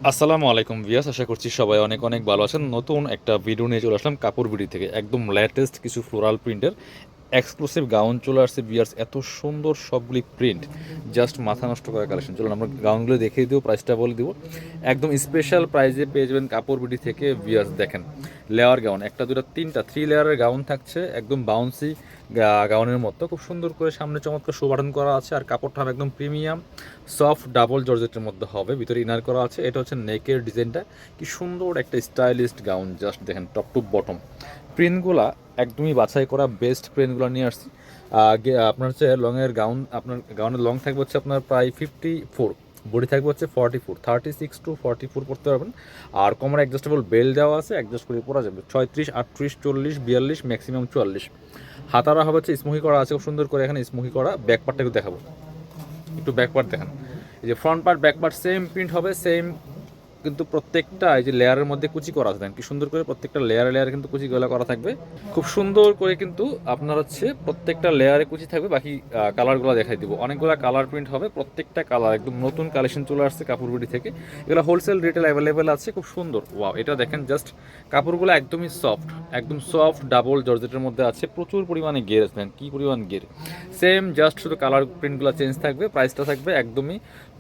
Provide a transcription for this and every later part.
আসসালামু আলাইকুম ভিউয়ার্স, আশা করছি সবাই অনেক অনেক ভালো আছেন। নতুন একটা ভিডিও নিয়ে চলে আসলাম কাপড় বিডি থেকে। একদম লেটেস্ট কিছু ফ্লোরাল প্রিন্টের এক্সক্লুসিভ গাউন চলে আসছে ভিউয়ার্স। এত সুন্দর সবগুলি প্রিন্ট, জাস্ট মাথা নষ্ট করা কালেকশন। চলুন আমরা গাউনগুলো দেখিয়ে দিব, প্রাইসটা বলে দিব। একদম স্পেশাল প্রাইজে পেয়ে যাবেন কাপড় বিডি থেকে ভিউয়ার্স। দেখেন লেয়ার গাউন, একটা দুটা তিনটা 3 লেয়ারের গাউন থাকছে, একদম বাউন্সি গাউনের মতো। খুব সুন্দর করে সামনে চমৎকার শো বাটন করা আছে, আর কাপড়টা হবে একদম প্রিমিয়াম সফট ডাবল জর্জেটের মধ্যে হবে। ভিতরে ইনার করা আছে। এটা হচ্ছে নেকের ডিজাইনটা, কি সুন্দর একটা স্টাইলিস্ট গাউন। জাস্ট দেখেন টপ টু বটম প্রিন্টগুলা একদমই বাছাই করা বেস্ট প্রিন্টগুলো নিয়ে আসছি। আপনার হচ্ছে লংয়ের গাউন, আপনার গাউনের লং থাকবে হচ্ছে আপনার প্রায় 54, বডি থাকবে হচ্ছে 44, 36 টু 44 পড়তে পারবেন। আর কোমরে অ্যাডজাস্টেবল বেল্ট দেওয়া আছে, অ্যাডজাস্ট করে পরা যাবে। 36, 38, 40, 42, ম্যাক্সিমাম 44। হাতারা হবে হচ্ছে স্মুহি করা আছে, খুব সুন্দর করে এখানে স্মুহি করা। ব্যাক পার্টটা একটু দেখাবো, একটু ব্যাক পার্ট দেখেন। এই যে front part back part same print হবে, সেম। কিন্তু প্রত্যেকটা এই যে লেয়ারের মধ্যে কুচি করা আছে, কি সুন্দর করে প্রত্যেকটা লেয়ারে লেয়ারে কিন্তু কুচি গলা করা থাকবে। খুব সুন্দর করে কিন্তু আপনার হচ্ছে প্রত্যেকটা লেয়ারে কুচি থাকবে। বাকি কালারগুলো দেখাই দিব, অনেকগুলো কালার প্রিন্ট হবে। প্রত্যেকটা কালার একদম নতুন কালেকশন চলে আসছে কাপড় বিডি থেকে। এগুলো হোলসেল রিটেল অ্যাভেলেবেল আছে, খুব সুন্দর। ওয়াও, এটা দেখেন জাস্ট কাপড়গুলো একদমই সফট, একদম সফট ডাবল জর্জেটের মধ্যে আছে। প্রচুর পরিমাণে গের আছে, কি পরিমাণ গের। সেম জাস্ট শুধু কালার প্রিন্টগুলো চেঞ্জ থাকবে, প্রাইসটা থাকবে একদমই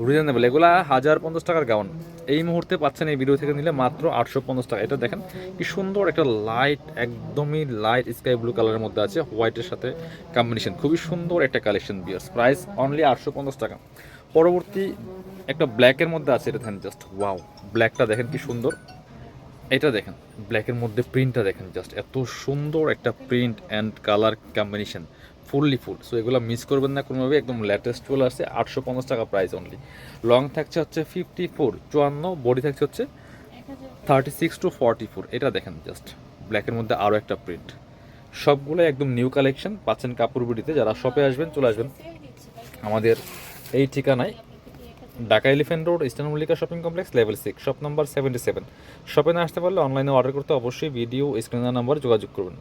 রিজনেবল। এগুলা 1050 টাকার গাউন এই মুহূর্তে পাচ্ছেন এই ভিডিও থেকে নিলে মাত্র 850 টাকা। এটা দেখেন কি সুন্দর একটা লাইট, একদমই লাইট স্কাই ব্লু কালারের মধ্যে আছে, হোয়াইটের সাথে কম্বিনেশন। খুবই সুন্দর একটা কালেকশন বিয়ার্স, প্রাইস অনলি 850 টাকা। পরবর্তী একটা ব্ল্যাকের মধ্যে আছে, এটা দেখেন জাস্ট ওয়াও, ব্ল্যাকটা দেখেন কি সুন্দর। এটা দেখেন ব্ল্যাকের মধ্যে প্রিন্টটা দেখেন, জাস্ট এত সুন্দর একটা print and colour combination, fully full. So এগুলো মিস করবেন না কোনোভাবে, একদম লেটেস্ট চলে আসছে। 850 টাকা প্রাইস অনলি। লং থাকছে হচ্ছে 54, 54, বডি থাকছে হচ্ছে 36 টু 44। এটা দেখেন জাস্ট ব্ল্যাকের মধ্যে আরও একটা প্রিন্ট। সবগুলো একদম নিউ কালেকশন পাচ্ছেন কাপড় বিডিতে। যারা শপে আসবেন চলে আসবেন আমাদের এই ঠিকানায়, Dhaka elephant road, eastern Mallika shopping complex, level 6, shop number 77। শপে না আসতে পারলে অনলাইনে অর্ডার করতে অবশ্যই ভিডিও স্ক্রিনের নাম্বার যোগাযোগ করবেন।